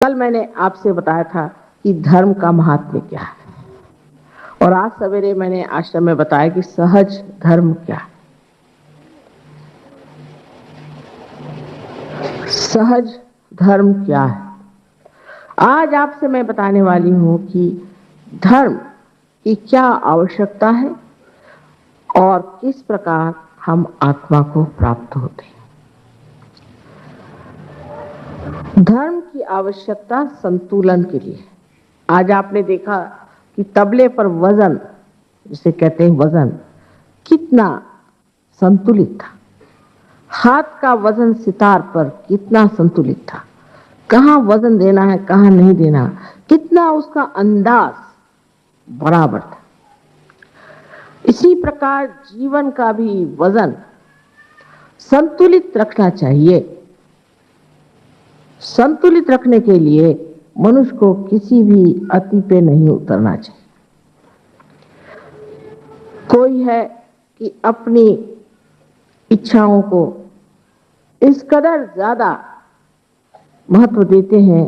कल मैंने आपसे बताया था कि धर्म का महात्म्य क्या है, और आज सवेरे मैंने आश्रम में बताया कि सहज धर्म क्या है। सहज धर्म क्या है? आज आपसे मैं बताने वाली हूं कि धर्म की क्या आवश्यकता है और किस प्रकार हम आत्मा को प्राप्त होते हैं। धर्म की आवश्यकता संतुलन के लिए। आज आपने देखा कि तबले पर वजन, जिसे कहते हैं वजन, कितना संतुलित था। हाथ का वजन सितार पर कितना संतुलित था। कहाँ वजन देना है, कहाँ नहीं देना, कितना उसका अंदाज बराबर था। इसी प्रकार जीवन का भी वजन संतुलित रखना चाहिए। संतुलित रखने के लिए मनुष्य को किसी भी अति पे नहीं उतरना चाहिए। कोई है कि अपनी इच्छाओं को इस कदर ज्यादा महत्व देते हैं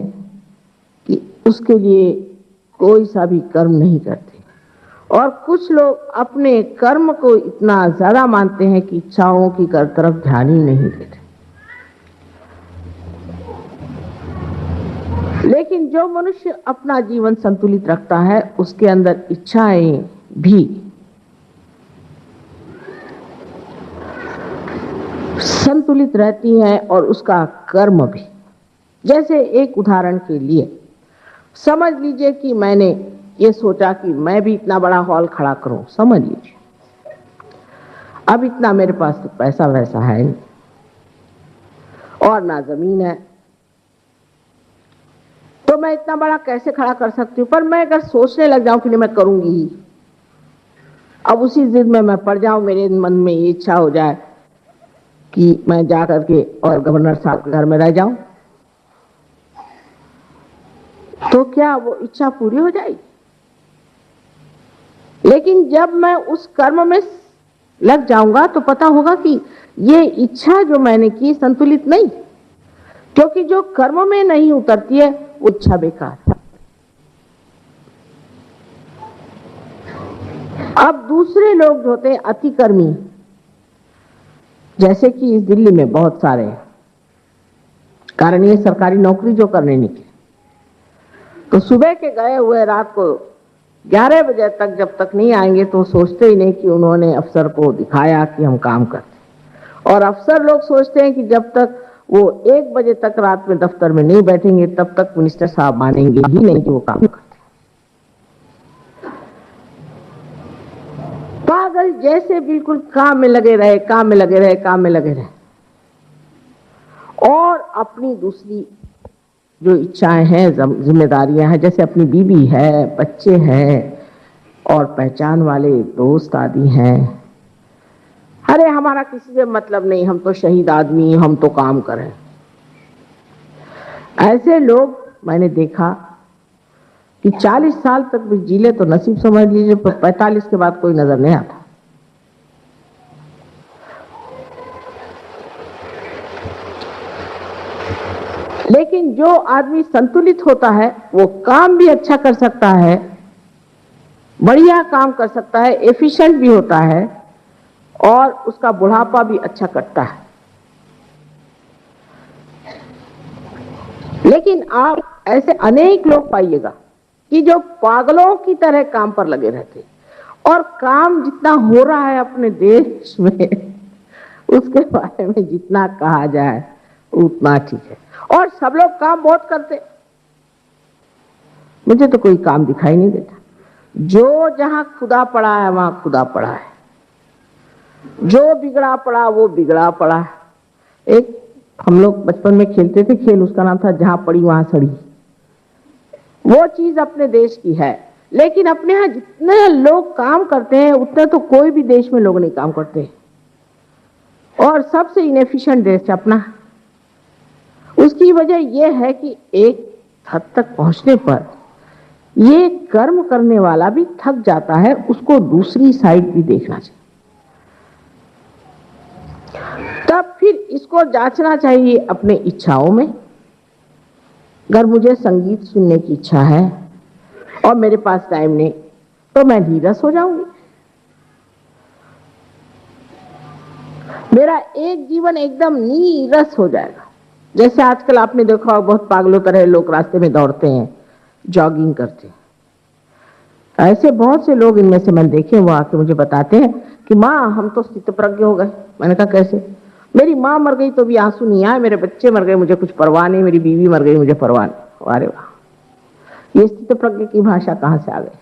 कि उसके लिए कोई सा भी कर्म नहीं करते, और कुछ लोग अपने कर्म को इतना ज्यादा मानते हैं कि इच्छाओं की तरफ ध्यान ही नहीं देते। लेकिन जो मनुष्य अपना जीवन संतुलित रखता है, उसके अंदर इच्छाएं भी संतुलित रहती हैं और उसका कर्म भी। जैसे एक उदाहरण के लिए समझ लीजिए कि मैंने ये सोचा कि मैं भी इतना बड़ा हॉल खड़ा करूं। समझ लीजिए अब इतना मेरे पास तो पैसा वैसा है नहीं, और ना जमीन है, तो मैं इतना बड़ा कैसे खड़ा कर सकती हूँ। पर मैं अगर सोचने लग जाऊं कि नहीं मैं करूंगी ही, अब उसी जिद में मैं पड़ जाऊं, मेरे मन में ये इच्छा हो जाए कि मैं जा करके और गवर्नर साहब के घर में रह जाऊं, तो क्या वो इच्छा पूरी हो जाएगी? लेकिन जब मैं उस कर्म में लग जाऊंगा तो पता होगा कि ये इच्छा जो मैंने की संतुलित नहीं, क्योंकि जो कर्म में नहीं उतरती है वो इच्छा बेकार है। अब दूसरे लोग जो होते हैं अतिकर्मी, जैसे कि इस दिल्ली में बहुत सारे हैं, कारण ये सरकारी नौकरी जो करने निकले तो सुबह के गए हुए रात को 11 बजे तक जब तक नहीं आएंगे तो सोचते ही नहीं कि उन्होंने अफसर को दिखाया कि हम काम करते। और अफसर लोग सोचते हैं कि जब तक वो 1 बजे तक रात में दफ्तर में नहीं बैठेंगे तब तक मिनिस्टर साहब मानेंगे ही नहीं कि वो काम करते। पागल जैसे बिल्कुल काम में लगे रहे, काम में लगे रहे, काम में लगे रहे, और अपनी दूसरी जो इच्छाएं हैं, जिम्मेदारियां हैं, जैसे अपनी बीवी है, बच्चे हैं और पहचान वाले दोस्त आदि हैं, अरे हमारा किसी से मतलब नहीं, हम तो शहीद आदमी, हम तो काम करें। ऐसे लोग मैंने देखा कि 40 साल तक भी जीले तो नसीब समझ लीजिए, पर 45 के बाद कोई नजर नहीं आता। लेकिन जो आदमी संतुलित होता है वो काम भी अच्छा कर सकता है, बढ़िया काम कर सकता है, एफिशिएंट भी होता है, और उसका बुढ़ापा भी अच्छा कटता है। लेकिन आप ऐसे अनेक लोग पाइएगा कि जो पागलों की तरह काम पर लगे रहते, और काम जितना हो रहा है अपने देश में उसके बारे में जितना कहा जाए उतना ठीक है, और सब लोग काम बहुत करते। मुझे तो कोई काम दिखाई नहीं देता। जो जहां खुदा पड़ा है वहां खुदा पड़ा है, जो बिगड़ा पड़ा वो बिगड़ा पड़ा है। एक हम लोग बचपन में खेलते थे खेल, उसका नाम था जहां पड़ी वहां सड़ी। वो चीज अपने देश की है, लेकिन अपने यहां जितने लोग काम करते हैं उतने तो कोई भी देश में लोग नहीं काम करते, और सबसे इनएफिशिएंट देश है अपना। उसकी वजह यह है कि एक हद तक पहुंचने पर ये कर्म करने वाला भी थक जाता है, उसको दूसरी साइड भी देखना चाहिए। तब फिर इसको जांचना चाहिए अपने इच्छाओं में, अगर मुझे संगीत सुनने की इच्छा है और मेरे पास टाइम नहीं, तो मैं नीरस हो जाऊंगी। मेरा एक जीवन एकदम नीरस हो जाएगा। जैसे आजकल आपने देखा हो, बहुत पागलों तरह लोग रास्ते में दौड़ते हैं, जॉगिंग करते हैं। ऐसे बहुत से लोग इनमें से मैंने देखे, वो आके मुझे बताते हैं कि माँ हम तो स्थितप्रज्ञ हो गए। मैंने कहा कैसे? मेरी माँ मर गई तो भी आंसू नहीं आए, मेरे बच्चे मर गए मुझे कुछ परवाह नहीं, मेरी बीवी मर गई मुझे परवाह नहीं। अरे वाह, ये स्थितप्रज्ञ की भाषा कहां से आ गई?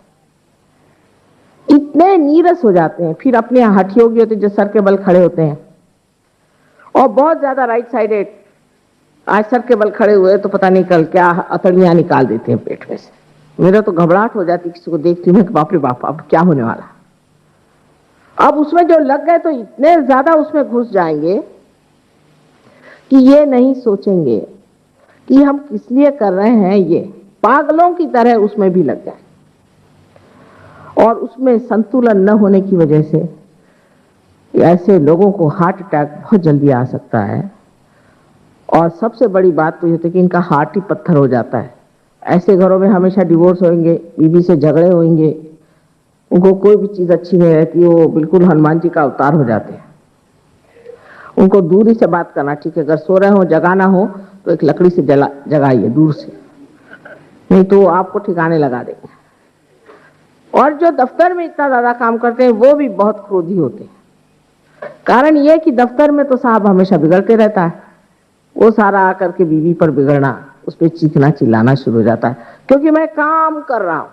इतने नीरस हो जाते हैं। फिर अपने हठयोगी होते जो सर के बल खड़े होते हैं और बहुत ज्यादा राइट साइडेड, आज सर के बल खड़े हुए तो पता नहीं कल क्या अतड़ियां निकाल देते हैं पेट में से। मेरा तो घबराहट हो जाती, किसी को देखती हूँ बाप रे बाप अब क्या होने वाला। अब उसमें जो लग गए तो इतने ज्यादा उसमें घुस जाएंगे कि ये नहीं सोचेंगे कि हम किस लिए कर रहे हैं, ये पागलों की तरह उसमें भी लग जाए। और उसमें संतुलन न होने की वजह से ऐसे लोगों को हार्ट अटैक बहुत जल्दी आ सकता है। और सबसे बड़ी बात तो ये होती है कि इनका हार्ट ही पत्थर हो जाता है। ऐसे घरों में हमेशा डिवोर्स होंगे, बीवी से झगड़े होंगे, उनको कोई भी चीज अच्छी नहीं रहती, वो बिल्कुल हनुमान जी का अवतार हो जाते हैं। उनको दूर ही से बात करना ठीक है, अगर सो रहे हो जगाना हो तो एक लकड़ी से जगाइए दूर से, नहीं तो आपको ठिकाने लगा देंगे। और जो दफ्तर में इतना ज्यादा काम करते हैं वो भी बहुत क्रोधी होते हैं। कारण यह कि दफ्तर में तो साहब हमेशा बिगड़ते रहता है, वो सारा आकर के बीवी पर बिगड़ना, उस पर चीखना चिल्लाना शुरू हो जाता है, क्योंकि मैं काम कर रहा हूं।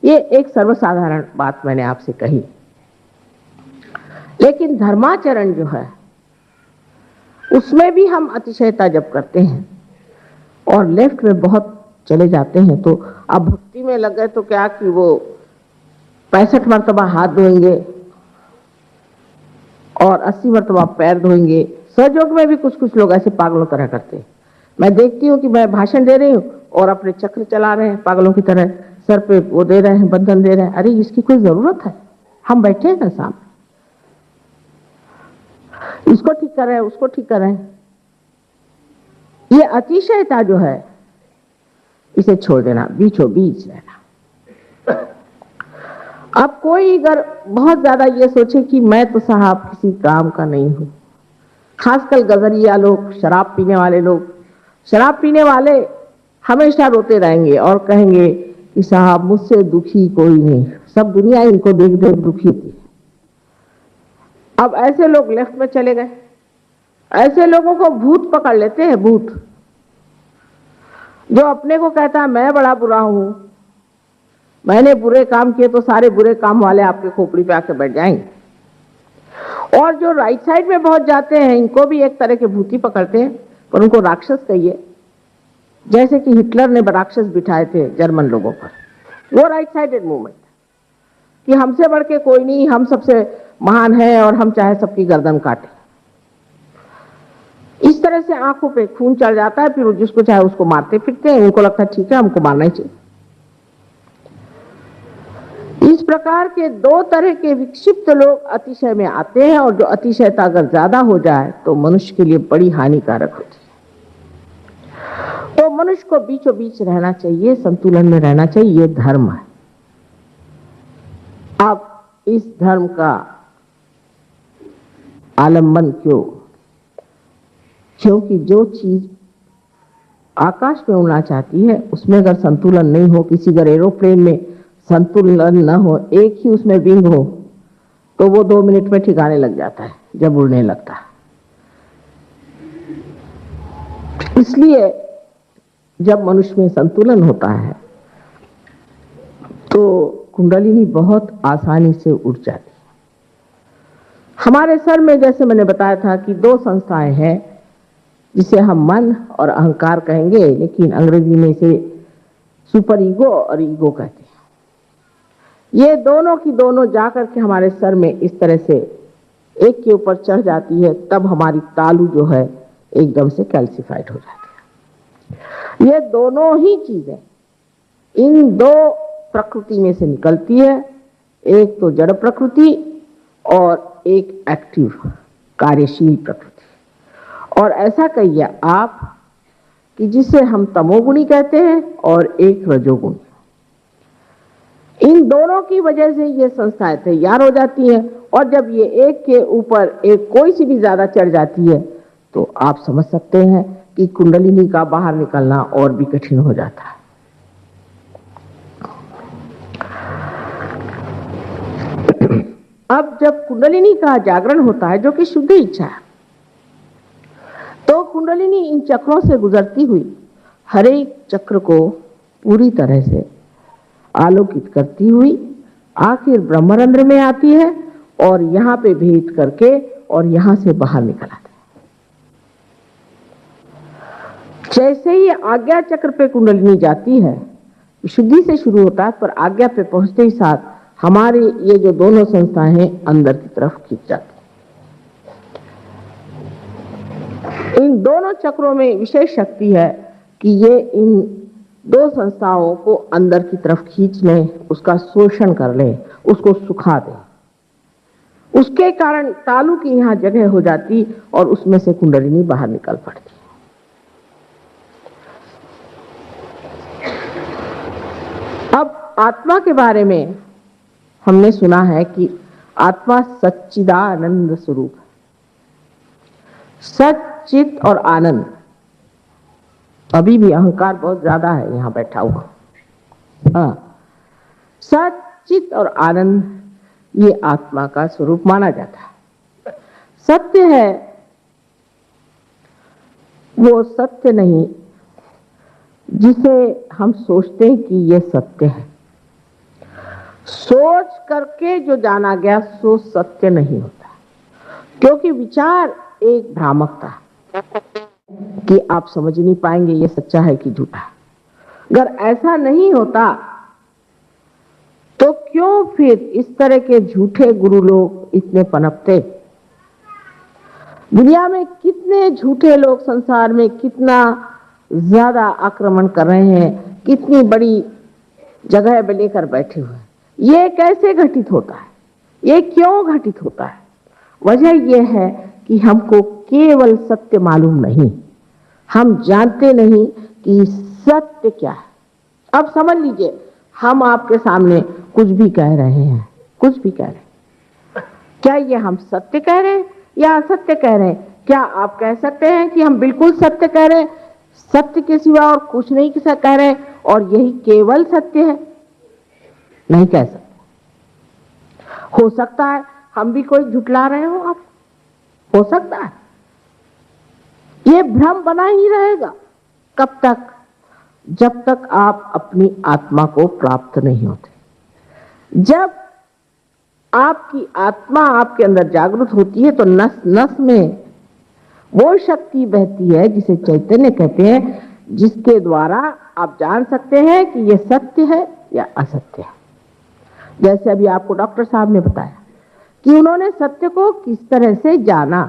ये एक सर्वसाधारण बात मैंने आपसे कही। लेकिन धर्माचरण जो है उसमें भी हम अतिशयता जब करते हैं और लेफ्ट में बहुत चले जाते हैं, तो अब भक्ति में लग गए तो क्या कि वो 65 मरतबा हाथ धोएंगे और 80 मरतबा पैर धोएंगे। सहयोग में भी कुछ कुछ लोग ऐसे पागलों तरह करते हैं। मैं देखती हूँ कि मैं भाषण दे रही हूँ और अपने चक्र चला रहे हैं पागलों की तरह, सर पे वो दे रहे हैं, बंधन दे रहे हैं। अरे इसकी कोई जरूरत है? हम बैठे हैं ना सामने, इसको ठीक कर रहे हैं, उसको ठीक कर रहे हैं। ये अतिशयता जो है इसे छोड़ देना, बीचों बीच रहना। अब कोई अगर बहुत ज्यादा ये सोचे कि मैं तो साहब किसी काम का नहीं हूं, खासकर गजरिया लोग, शराब पीने वाले लोग, शराब पीने वाले हमेशा रोते रहेंगे और कहेंगे कि साहब मुझसे दुखी कोई नहीं, सब दुनिया इनको देख देख दुखी थी। अब ऐसे लोग लेफ्ट में चले गए। ऐसे लोगों को भूत पकड़ लेते हैं, भूत। जो अपने को कहता है मैं बड़ा बुरा हूं, मैंने बुरे काम किए, तो सारे बुरे काम वाले आपके खोपड़ी पे आके बैठ जाएंगे। और जो राइट साइड में बहुत जाते हैं, इनको भी एक तरह के भूती पकड़ते हैं, पर उनको राक्षस कहिए, जैसे कि हिटलर ने राक्षस बिठाए थे जर्मन लोगों पर। वो राइट साइडेड मूवमेंट कि हमसे बढ़ के कोई नहीं, हम सबसे महान है और हम चाहे सबकी गर्दन काटे। इस तरह से आंखों पे खून चढ़ जाता है, फिर जिसको चाहे उसको मारते फिरते हैं। उनको लगता है ठीक है हमको मारना ही चाहिए। इस प्रकार के दो तरह के विक्षिप्त लोग अतिशय में आते हैं, और जो अतिशयता अगर ज्यादा हो जाए तो मनुष्य के लिए बड़ी हानिकारक होती है। तो मनुष्य को बीचों बीच रहना चाहिए, संतुलन में रहना चाहिए, ये धर्म है। अब इस धर्म का आलंबन क्यों? क्योंकि जो चीज आकाश में उड़ना चाहती है उसमें अगर संतुलन नहीं हो, किसी अगर एरोप्लेन में संतुलन न हो, एक ही उसमें विंग हो, तो वो 2 मिनट में ठिकाने लग जाता है जब उड़ने लगता है। इसलिए जब मनुष्य में संतुलन होता है तो कुंडलिनी बहुत आसानी से उड़ जाती है। हमारे सर में जैसे मैंने बताया था कि 2 संस्थाएं हैं जिसे हम मन और अहंकार कहेंगे, लेकिन अंग्रेजी में इसे सुपर ईगो और ईगो कहते हैं। ये दोनों की दोनों जाकर के हमारे सर में इस तरह से एक के ऊपर चढ़ जाती है, तब हमारी तालू जो है एकदम से कैल्सिफाइड हो जाती है। ये दोनों ही चीजें इन 2 प्रकृति में से निकलती है, एक तो जड़ प्रकृति और एक एक्टिव कार्यशील प्रकृति। और ऐसा कहिए आप कि जिसे हम तमोगुणी कहते हैं और एक रजोगुणी, इन दोनों की वजह से ये संस्थाएं तैयार हो जाती हैं। और जब ये एक के ऊपर एक कोई सी भी ज्यादा चढ़ जाती है तो आप समझ सकते हैं कि कुंडलिनी का बाहर निकलना और भी कठिन हो जाता है। अब जब कुंडलिनी का जागरण होता है, जो कि शुद्ध इच्छा है, तो कुंडलिनी इन चक्रों से गुजरती हुई हर एक चक्र को पूरी तरह से आलोकित करती हुई आखिर ब्रह्मरंध्र में आती है और यहां पे भेद करके और यहां से बाहर निकल आती है। जैसे ही आज्ञा चक्र पे कुंडलिनी जाती है, शुद्धि से शुरू होता है, पर आज्ञा पे पहुंचते ही साथ हमारे ये जो दोनों संस्थाएं हैं अंदर की तरफ खींच जाती है। इन दोनों चक्रों में विशेष शक्ति है कि ये इन दो संस्थाओं को अंदर की तरफ खींच लें, उसका शोषण कर लें, उसको सुखा दें। उसके कारण तालु की यहां जगह हो जाती और उसमें से कुंडलिनी बाहर निकल पड़ती। अब आत्मा के बारे में हमने सुना है कि आत्मा सच्चिदानंद स्वरूप है। सच्चित और आनंद, अभी भी अहंकार बहुत ज्यादा है यहां बैठा हुआ। हाँ, सच्चित और आनंद ये आत्मा का स्वरूप माना जाता है। सत्य है वो सत्य नहीं जिसे हम सोचते हैं कि ये सत्य है। सोच करके जो जाना गया सो सत्य नहीं होता, क्योंकि विचार एक भ्रामकता कि आप समझ नहीं पाएंगे ये सच्चा है कि झूठा। अगर ऐसा नहीं होता तो क्यों फिर इस तरह के झूठे गुरु लोग इतने पनपते। दुनिया में कितने झूठे लोग संसार में कितना ज्यादा आक्रमण कर रहे हैं, कितनी बड़ी जगह पे लेकर बैठे हुए हैं। ये कैसे घटित होता है, ये क्यों घटित होता है? वजह यह है कि हमको केवल सत्य मालूम नहीं, हम जानते नहीं कि सत्य क्या है। अब समझ लीजिए, हम आपके सामने कुछ भी कह रहे हैं, कुछ भी कह रहे हैं, क्या ये हम सत्य कह रहे हैं या असत्य कह रहे हैं? क्या आप कह सकते हैं कि हम बिल्कुल सत्य कह रहे हैं, सत्य के सिवा और कुछ नहीं किसा कह रहे हैं और यही केवल सत्य है? नहीं कह सकते। हो सकता है हम भी कोई झुठला रहे हो, आप हो सकता है। ये भ्रम बना ही रहेगा। कब तक? जब तक आप अपनी आत्मा को प्राप्त नहीं होते। जब आपकी आत्मा आपके अंदर जागृत होती है तो नस नस में वो शक्ति बहती है जिसे चैतन्य कहते हैं, जिसके द्वारा आप जान सकते हैं कि ये सत्य है या असत्य है। जैसे अभी आपको डॉक्टर साहब ने बताया कि उन्होंने सत्य को किस तरह से जाना।